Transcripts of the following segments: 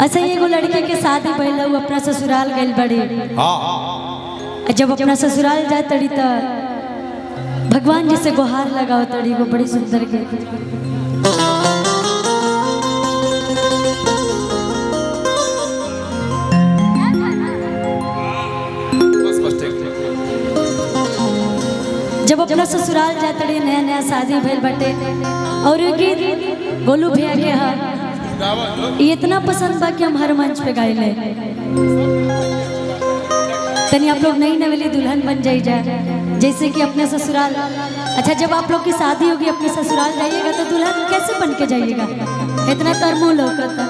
अच्छा एगो लड़के के शादी भइल वो अपना ससुराल गइल बड़ी। हाँ जब अपना ससुराल जाए तड़ी तो भगवान जी से गुहार लगाओ तड़ी वो बड़ी सुंदर के जब अपना ससुराल जाए तड़ी नया नया शादी भइल बटे और ये गीत गोलू भैया के हा ये इतना पसंद बा कि हम हर मंच पे गाइले। तनी आप लोग नई नवेली दुल्हन बन जाई जाए जैसे कि अपने ससुराल। अच्छा जब आप लोग की शादी होगी अपने ससुराल जाइएगा तो दुल्हन कैसे बन के जाइएगा? इतना तरमू लौकता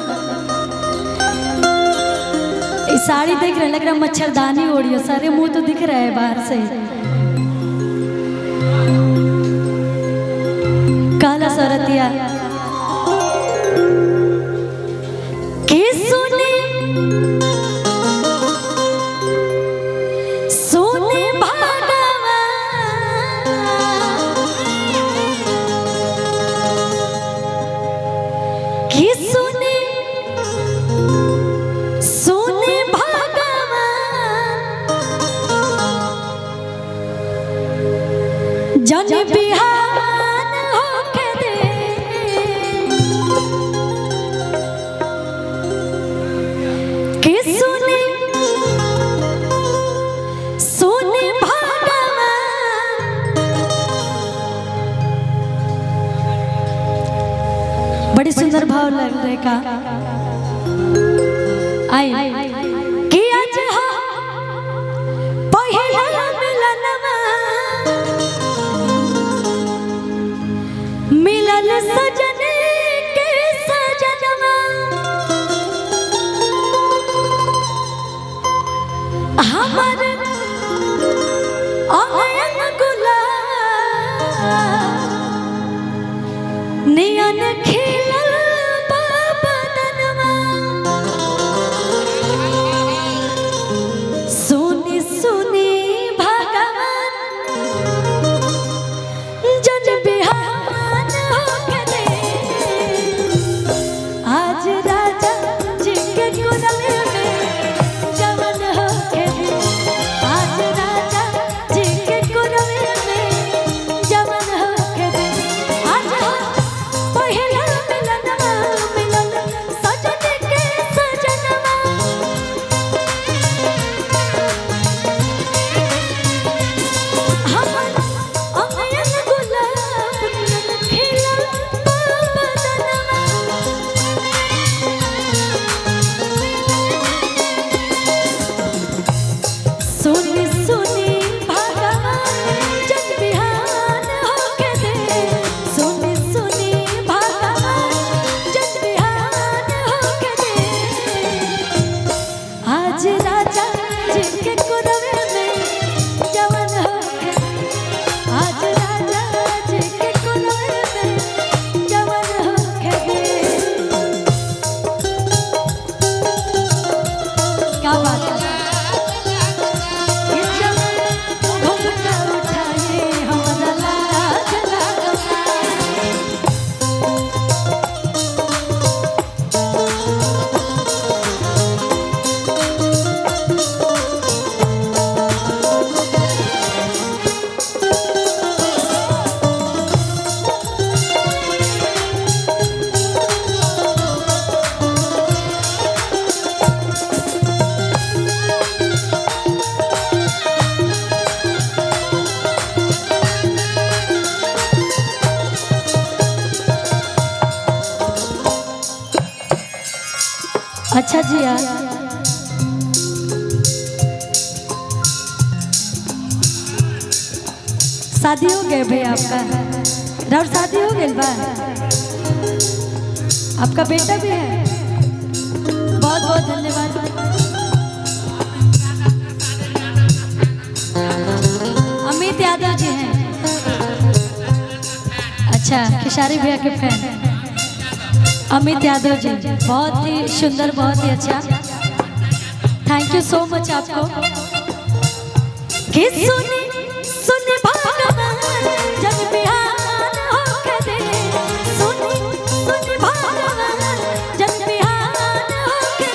इस साड़ी देख रहे लग रहा मच्छरदानी ओढ़ी है सारे मुंह तो दिख रहा है बाहर से। काला सरतिया जन बिहान होके दे कि सुने सुने भगवान बड़ी सुंदर भाव लग रहे का आई कि आज हो पहला मिलनवा मिलन सजने के सजनवा हमर अंगन गुलाब नियन खिलल बदनवा सुनी सुनी भगवान जन बिहान होके दे आज राजा जी के कुरले में जवन होके दे आज राजा जी के कुरले में जवन होके दे आज हो पहला मिलनवा मिलन सजन के सजनवा हमर अंगन गुलाब नियन खिलल बदनवा सुनी सुनी भगवान जन बिहान होके दे सुनी सुनी भगवान जन बिहान होके दे आज राजा जी के कुरवे में जवन होके आज राजा जी के कुरवे में जवन होके दे। क्या बात है घुमटा उठाए हमारा लाज लागता अच्छा जी यार शादी हो गए भाई आपका राउर शादी हो गई बा आपका बेटा भी है बहुत बहुत धन्यवाद। अमित यादव जी हैं अच्छा खेसारी भैया के फैन अमित यादव जी बहुत ही सुंदर बहुत ही अच्छा थैंक यू सो मच आपको। कि सुनी सुनी भगवान जन बिहान होके दे सुनी सुनी भगवान जन बिहान होके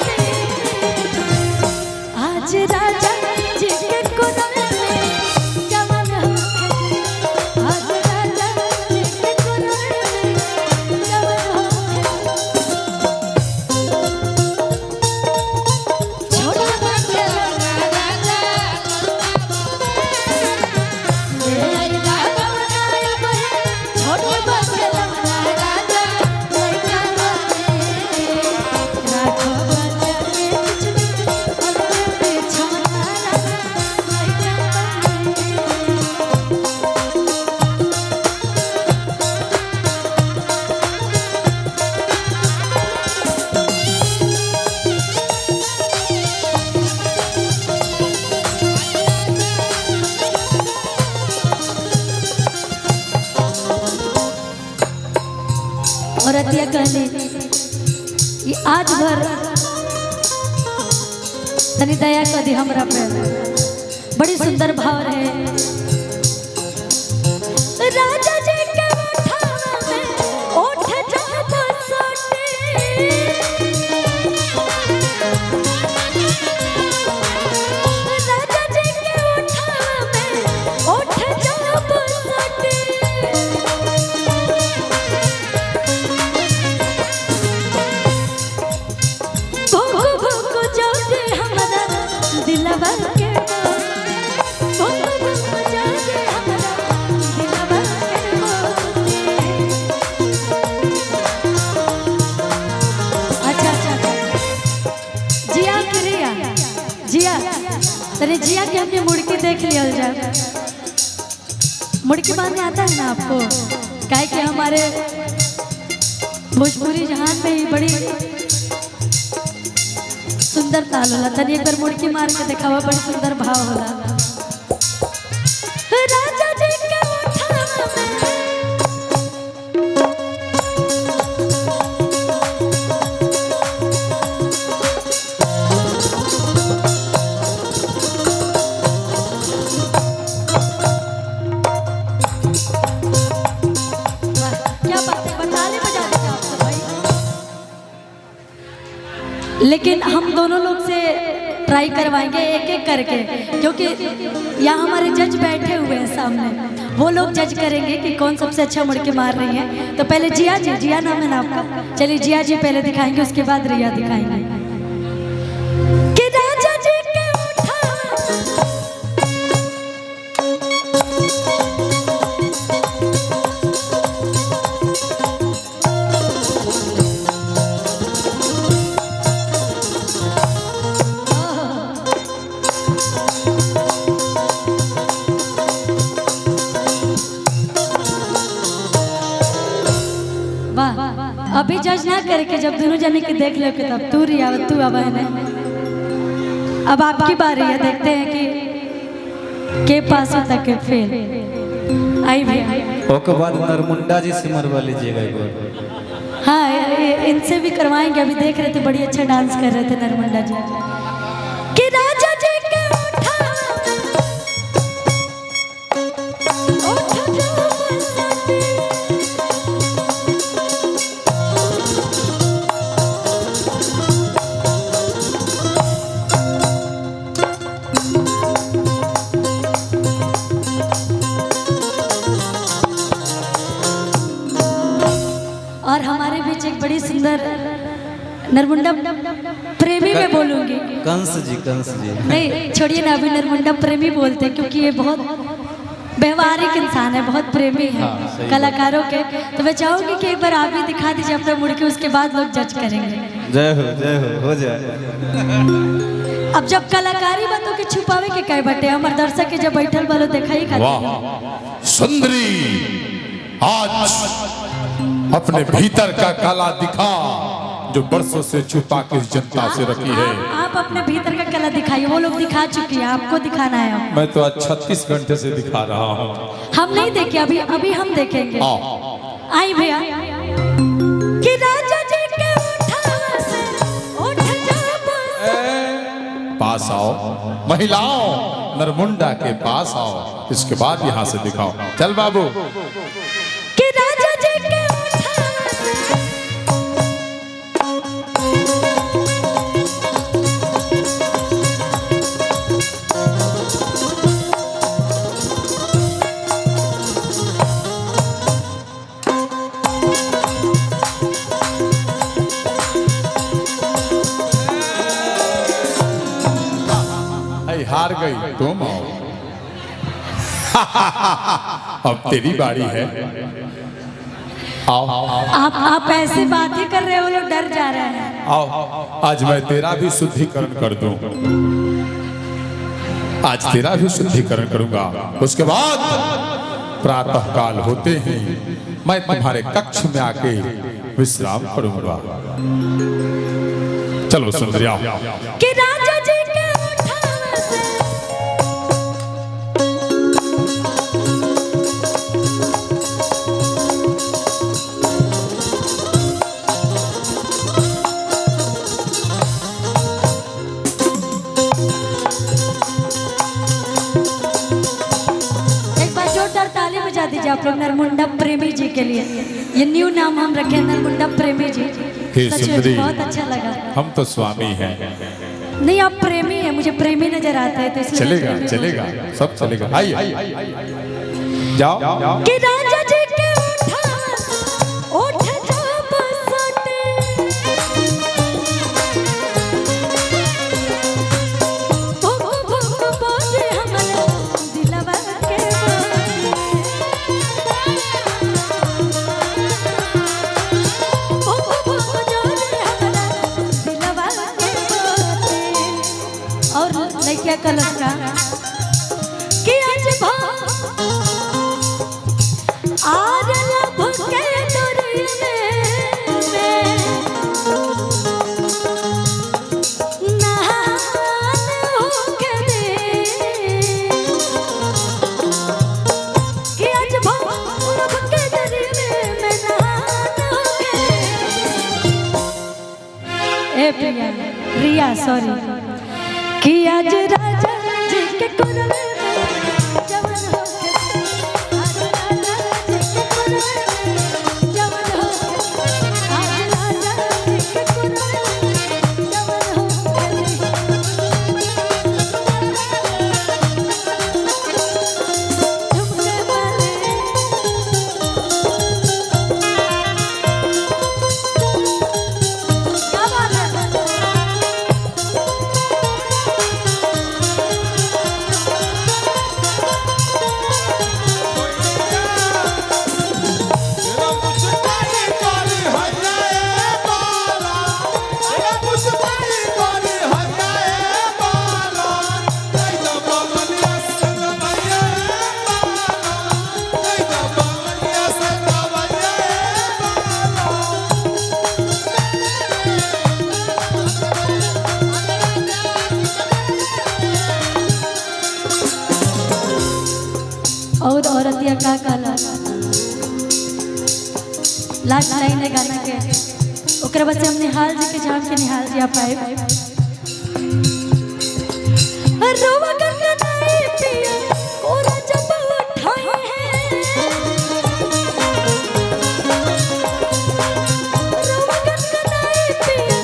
और अतिया कहली ये आज भर तनी दया कर दी हमरा पे। बड़ी सुंदर भाव रहे। राजा जी के ओठवा में ओठ जब सोटे, राजा जी के ओठवा में ओठ जब सोटे, भूख भूख जोते हमरा दिलवा के तने जिया के हमने मुड़की देख लिया जाए। मुड़की बांधने आता है ना आपको? काहे कि हमारे भोजपुरी जहान में ही बड़ी सुंदर ताल होला। तनी एक बार मुड़की मार के दिखावा, बड़ी सुंदर भाव होला। राजा जी के ओठवा में लेकिन हम दोनों लोग से ट्राई करवाएंगे एक एक करके, क्योंकि यहाँ हमारे जज बैठे हुए हैं सामने। वो लोग जज करेंगे कि कौन सबसे अच्छा मुड़के मार रही है। तो पहले जिया जी, जिया नाम है ना आपका? चलिए जिया जी पहले दिखाएंगे, उसके बाद रिया दिखाएंगे। कि राजा जी के अभी जज ना करके जब दोनों जने के देख लो तब तू रिया तू अब है। अब आपकी बारी है, देखते हैं कि के पास तक के फेल आई भी। ओके बाद नरमुंडा जी से मरवा लीजिएगा। हाँ इनसे भी करवाएंगे। अभी देख रहे थे बड़ी अच्छा डांस कर रहे थे नरमुंडा जी। कि राजा जी के और हमारे बीच एक बड़ी सुंदर नरमुंडा प्रेमी में बोलूंगी। कंस जी नहीं छोड़िए ना, अभी नरमुंडा प्रेमी बोलते हैं क्योंकि ये बहुत व्यवहारिक इंसान है, बहुत प्रेमी है। हाँ, कलाकारों के। तो मैं चाहूंगी कि एक बार आप भी दिखा दीजिए अपना मुड़के, उसके बाद लोग जज करेंगे। जय हो जाए। अब जब कलाकारी बातों के छुपावे के कई बटे हमारे दर्शक के जब बैठल वालों देखा ही वाह सुंदरी, आज अपने भीतर का कला दिखा जो बरसों से छुपा के जनता से रखी है। आप अपने भीतर का कला दिखाइए, वो लोग दिखा चुकी है, आपको दिखाना है। मैं तो आज 36 घंटे से दिखा रहा हूँ। हम नहीं देखे, अभी हम देखेंगे। आई भैया कि राजा जी के ओठवा से ओठ जब पास आओ, महिलाओं नरमुंडा के पास आओ, इसके बाद यहाँ से दिखाओ। चल बाबू। कि राजा जी के हार गई तुम आओ। अब तेरी बारी है। आओ आप ऐसे बात ही कर रहे हो, लोग डर जा रहे हैं। आओ आज मैं तेरा भी शुद्धिकरण कर दूं। आज तेरा भी शुद्धिकरण करूंगा। उसके बाद प्रातः काल होते ही मैं तुम्हारे कक्ष में आके विश्राम करूंगा। चलो सुंदरिया। कि राजा जी के ओठवा से आप लोग नरमुंडा प्रेमी जी के लिए। ये न्यू नाम हम रखे नरमुंडा प्रेमी जी। हे सच में सुंदरी, बहुत अच्छा लगा। हम तो स्वामी हैं। नहीं आप प्रेमी है, मुझे प्रेमी नजर आता है तो इसलिए चलेगा चलेगा, सब चलेगा। आइए जाओ। कि राजा जी के उठ जब सटे, भुक भुक बोले हमारा दिलवा के बोले, भुक भुक बोले हमारा दिलवा के बोले। और लड़किया कलश का कि आज आर लब के दरिया में नहान होके दे, कि आज लब के दरिया में नहान होके दे। ए प्रिया रिया सॉरी, कि आज राजा जी के कुरल में जवान होके, आज राजा जी के कुरल में जवान होके, आज राजा जी के कुरल में जवान होके, झुमके वाले क्या बात है। और औरतिया का काला लास्ट लाइन है गाना के, ओकरा बाद से हम निहाल जी के जान के निहाल जी आ पाए। रोवा गनगनाई पिया कोरा जब उठाई है, रोवा गनगनाई पिया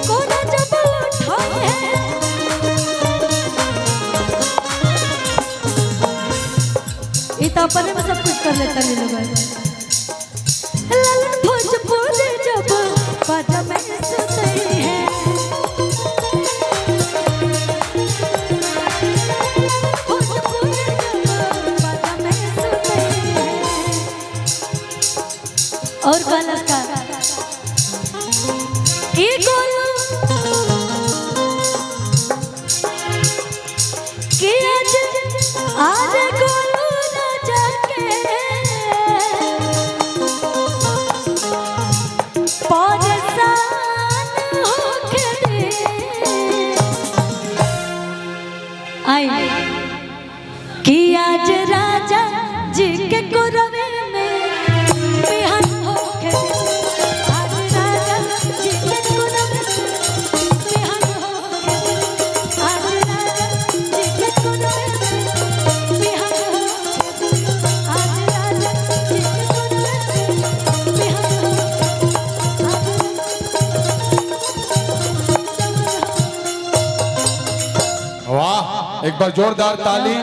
कोरा जब उठाई है, इतना पर में सब कुछ कर लेता है लोग। ललन भोजपुरी जब बाजा में सुनते हैं, भोजपुरी जब बाजा में सुनते हैं। और कलश का कि गोलू कि आज गोलू कि आज राजा जी के कुरवे में बिहान होके दे, आज राजा जी के कुरवे में बिहान होके दे, आज राजा जी के कुरवे में बिहान होके दे, आज राजा जी के कुरवे में बिहान होके दे। वाह, एक बार जोरदार ताली।